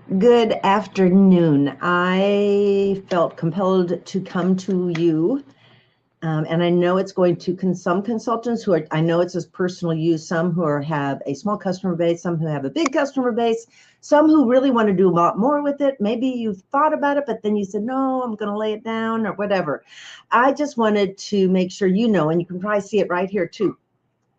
Good afternoon. I felt compelled to come to you, and I know it's going to some consultants who are. I know it's as personal use. Some who have a small customer base, some who have a big customer base, some who really want to do a lot more with it. Maybe you've thought about it, but then you said, "No, I'm going to lay it down," or whatever. I just wanted to make sure you know, and you can probably see it right here too.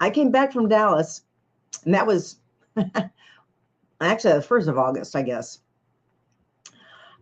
I came back from Dallas, and that was actually the 1st of August, I guess.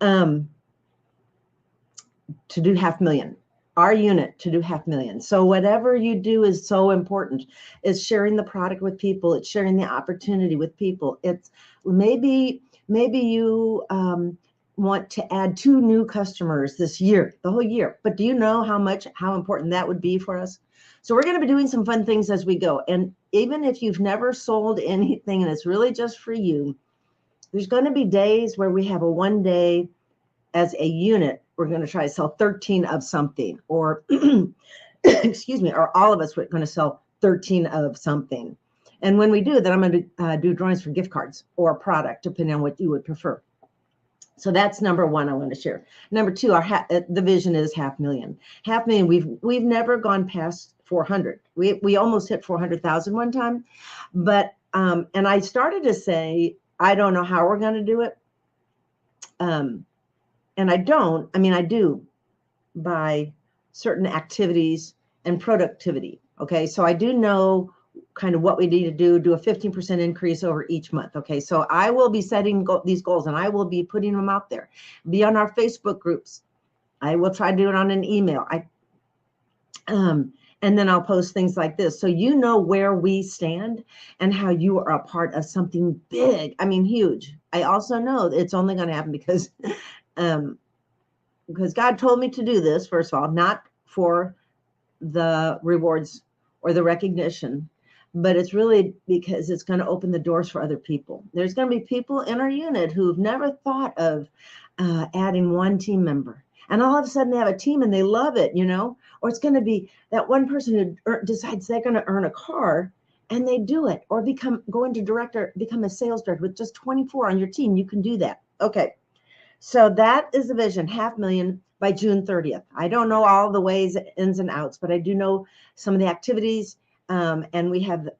Um, to do 500,000, our unit to do 500,000. So whatever you do is so important. It's sharing the product with people. It's sharing the opportunity with people. It's maybe you want to add 2 new customers this year, the whole year. But do you know how important that would be for us? So we're going to be doing some fun things as we go. And even if you've never sold anything and it's really just for you, there's going to be days where we have a 1 day as a unit, we're going to try to sell 13 of something, or excuse me, or all of us are going to sell 13 of something. And when we do that, I'm going to do drawings for gift cards or a product, depending on what you would prefer. So that's number one I want to share. Number two, the vision is 500,000. 500,000. We've never gone past 400. We almost hit 400,000 one time, but and I started to say I don't know how we're going to do it. And I do by certain activities and productivity. Okay. So I do know kind of what we need to do a 15% increase over each month. Okay. So I will be setting these goals and I will be putting them out there, be on our Facebook groups. I will try to do it on an email. And then I'll post things like this. So you know where we stand and how you are a part of something big. I mean, huge. I also know it's only going to happen because God told me to do this, first of all, not for the rewards or the recognition, but it's really because it's going to open the doors for other people. There's going to be people in our unit who've never thought of adding 1 team member. And all of a sudden they have a team and they love it, or it's going to be that one person who decides they're going to earn a car and they do it, or become a sales director with just 24 on your team. You can do that. Okay. So that is the vision, 500,000 by June 30th. I don't know all the ways, ins and outs, but I do know some of the activities, and we have,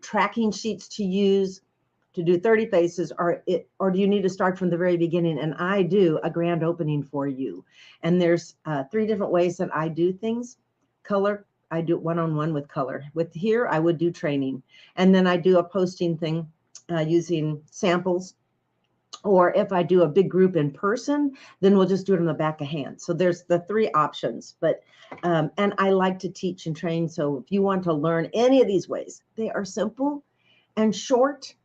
tracking sheets to use to do 30 faces, or do you need to start from the very beginning? And I do a grand opening for you. And there's 3 different ways that I do things. Color, I do one-on-one with color. With here, I would do training. And then I do a posting thing using samples. Or if I do a big group in person, then we'll just do it on the back of hand. So there's the 3 options. But and I like to teach and train. So if you want to learn any of these ways, they are simple and short,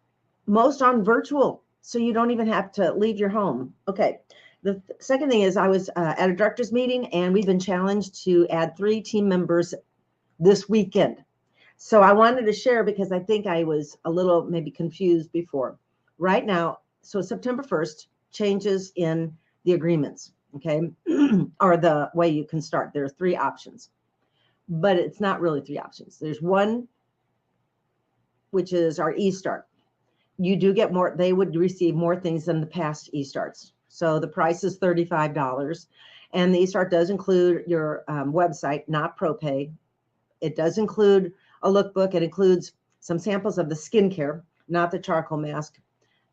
most on virtual. So you don't even have to leave your home. Okay. The second thing is I was at a director's meeting and we've been challenged to add 3 team members this weekend. So I wanted to share because I think I was a little maybe confused before. Right now, so September 1st, changes in the agreements, okay, or the way you can start. There are 3 options, but it's not really 3 options. There's one, which is our eStart. You do get more, they would receive more things than the past eStarts. So the price is $35, and the eStart does include your website, not ProPay. It does include a lookbook. It includes some samples of the skincare, not the charcoal mask.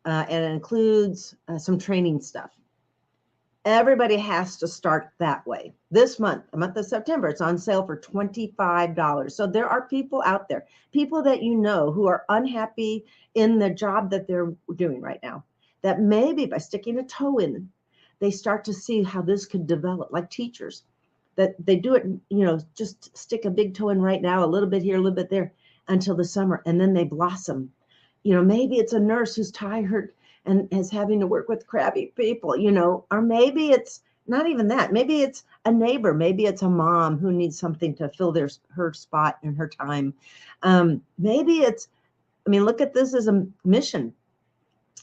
And it includes some training stuff. Everybody has to start that way. This month, the month of September, it's on sale for $25. So there are people out there, people that you know who are unhappy in the job that they're doing right now, that maybe by sticking a toe in, they start to see how this could develop, like teachers, that they do it, just stick a big toe in right now, a little bit here, a little bit there, until the summer, and then they blossom. Maybe it's a nurse who's tired and is having to work with crabby people, or maybe it's not even that. Maybe it's a neighbor. Maybe it's a mom who needs something to fill her spot in her time. Maybe look at this as a mission.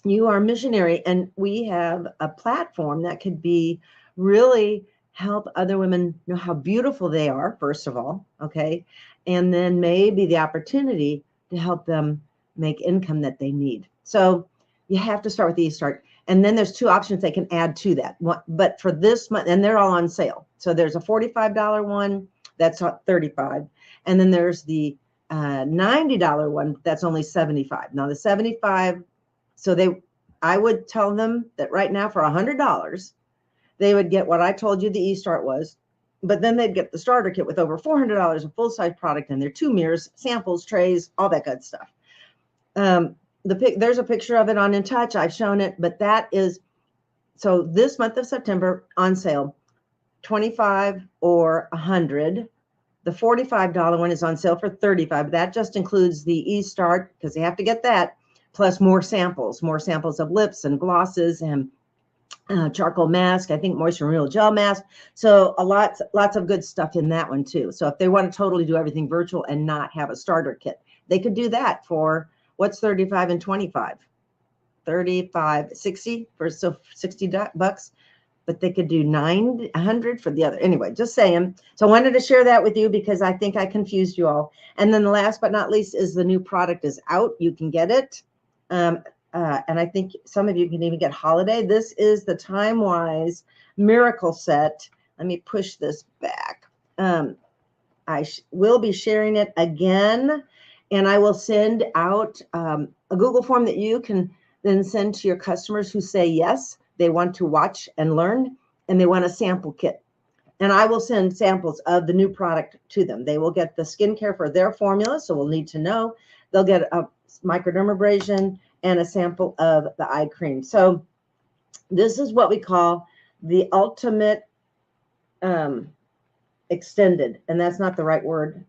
You are a missionary, and we have a platform that could be really help other women know how beautiful they are, first of all, okay? And then maybe the opportunity to help them make income that they need. So You have to start with the e-start. And then there's two options they can add to that. But for this month, and they're all on sale. So there's a $45 one that's $35. And then there's the $90 one that's only $75. Now the 75, so I would tell them that right now for $100, they would get what I told you the e-start was, but then they'd get the starter kit with over $400 of full-size product in there, 2 mirrors, samples, trays, all that good stuff. There's a picture of it on In Touch. I've shown it, but that is, so this month of September on sale, 25 or 100. The $45 one is on sale for 35. That just includes the e-start, because they have to get that, plus more samples of lips and glosses and charcoal mask, I think moisture removal gel mask. So lots of good stuff in that one too. So if they want to totally do everything virtual and not have a starter kit, they could do that for what's 35 and 25, 35, 60 for so $60, but they could do 900 for the other. Anyway, just saying. So I wanted to share that with you because I think I confused you all. And then the last but not least is the new product is out. You can get it. And I think some of you can even get holiday. This is the Time-Wise Miracle Set. Let me push this back. I will be sharing it again, and I will send out a Google form that you can then send to your customers who say yes, they want to watch and learn, and they want a sample kit. And I will send samples of the new product to them. They will get the skincare for their formula, so we'll need to know. They'll get a microdermabrasion and a sample of the eye cream. So this is what we call the ultimate extended, and that's not the right word.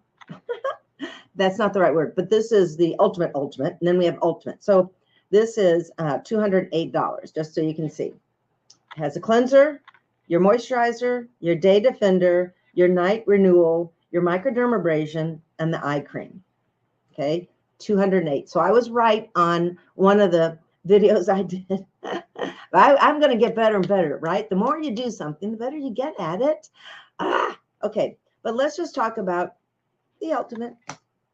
That's not the right word, but this is the ultimate, and then we have ultimate. So this is $208, just so you can see. It has a cleanser, your moisturizer, your day defender, your night renewal, your microdermabrasion, and the eye cream. Okay, 208. So I was right on one of the videos I did. I'm going to get better and better, right? The more you do something, the better you get at it. Okay, but let's just talk about the ultimate.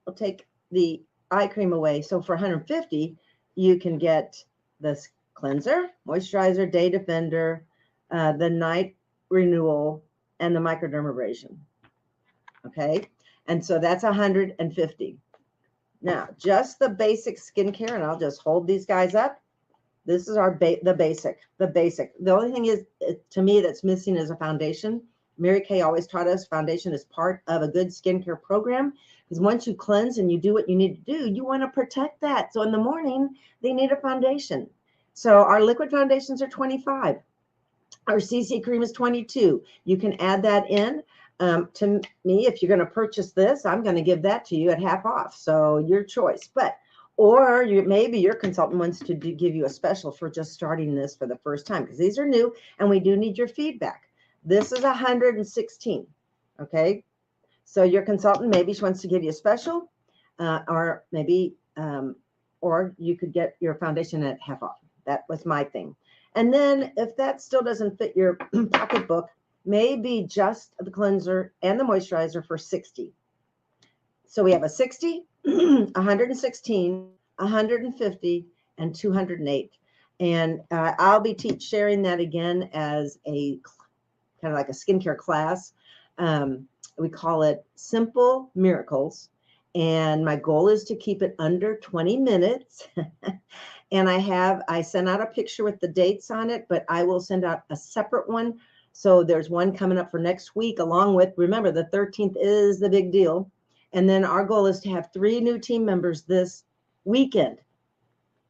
I'll take the eye cream away. So for $150, you can get the cleanser, moisturizer, day defender, the night renewal, and the microdermabrasion. Okay, and so that's $150. Now, just the basic skincare, and I'll just hold these guys up. This is our the basic. The only thing is, to me, that's missing is a foundation. Mary Kay always taught us foundation is part of a good skincare program, because once you cleanse and you do what you need to do, you want to protect that. So in the morning, they need a foundation. So our liquid foundations are $25. Our CC cream is $22. You can add that in. To me, if you're going to purchase this, I'm going to give that to you at half off. So your choice. Or maybe your consultant wants to give you a special for just starting this for the first time, because these are new and we do need your feedback. This is $116. Okay. So your consultant, maybe she wants to give you a special, or maybe, or you could get your foundation at half off. That was my thing. And then if that still doesn't fit your pocketbook, maybe just the cleanser and the moisturizer for $60. So we have a $60, $116, $150, and $208. And I'll be sharing that again as a kind of like a skincare class. We call it Simple Miracles. And my goal is to keep it under 20 minutes. And I sent out a picture with the dates on it, but I will send out a separate one. So there's one coming up for next week, along with, remember, the 13th is the big deal. And then our goal is to have 3 new team members this weekend.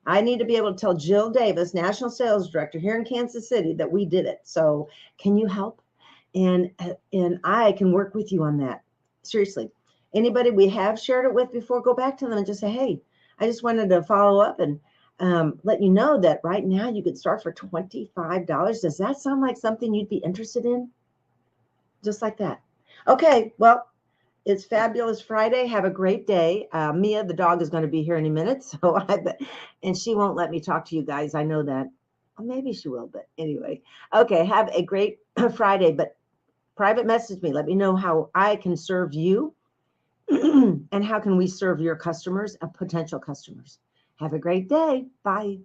I need to be able to tell Jill Davis, National Sales Director here in Kansas City, that we did it. So can you help? And I can work with you on that. Seriously. Anybody we have shared it with before, go back to them and just say, hey, I just wanted to follow up and let you know that right now you could start for $25. Does that sound like something you'd be interested in? Just like that. Okay, well, it's Fabulous Friday. Have a great day. Mia, the dog, is going to be here in a minute, so and she won't let me talk to you guys. I know that. Well, maybe she will, but anyway. Okay, have a great Friday, but private message me. Let me know how I can serve you and how can we serve your customers and potential customers. Have a great day. Bye.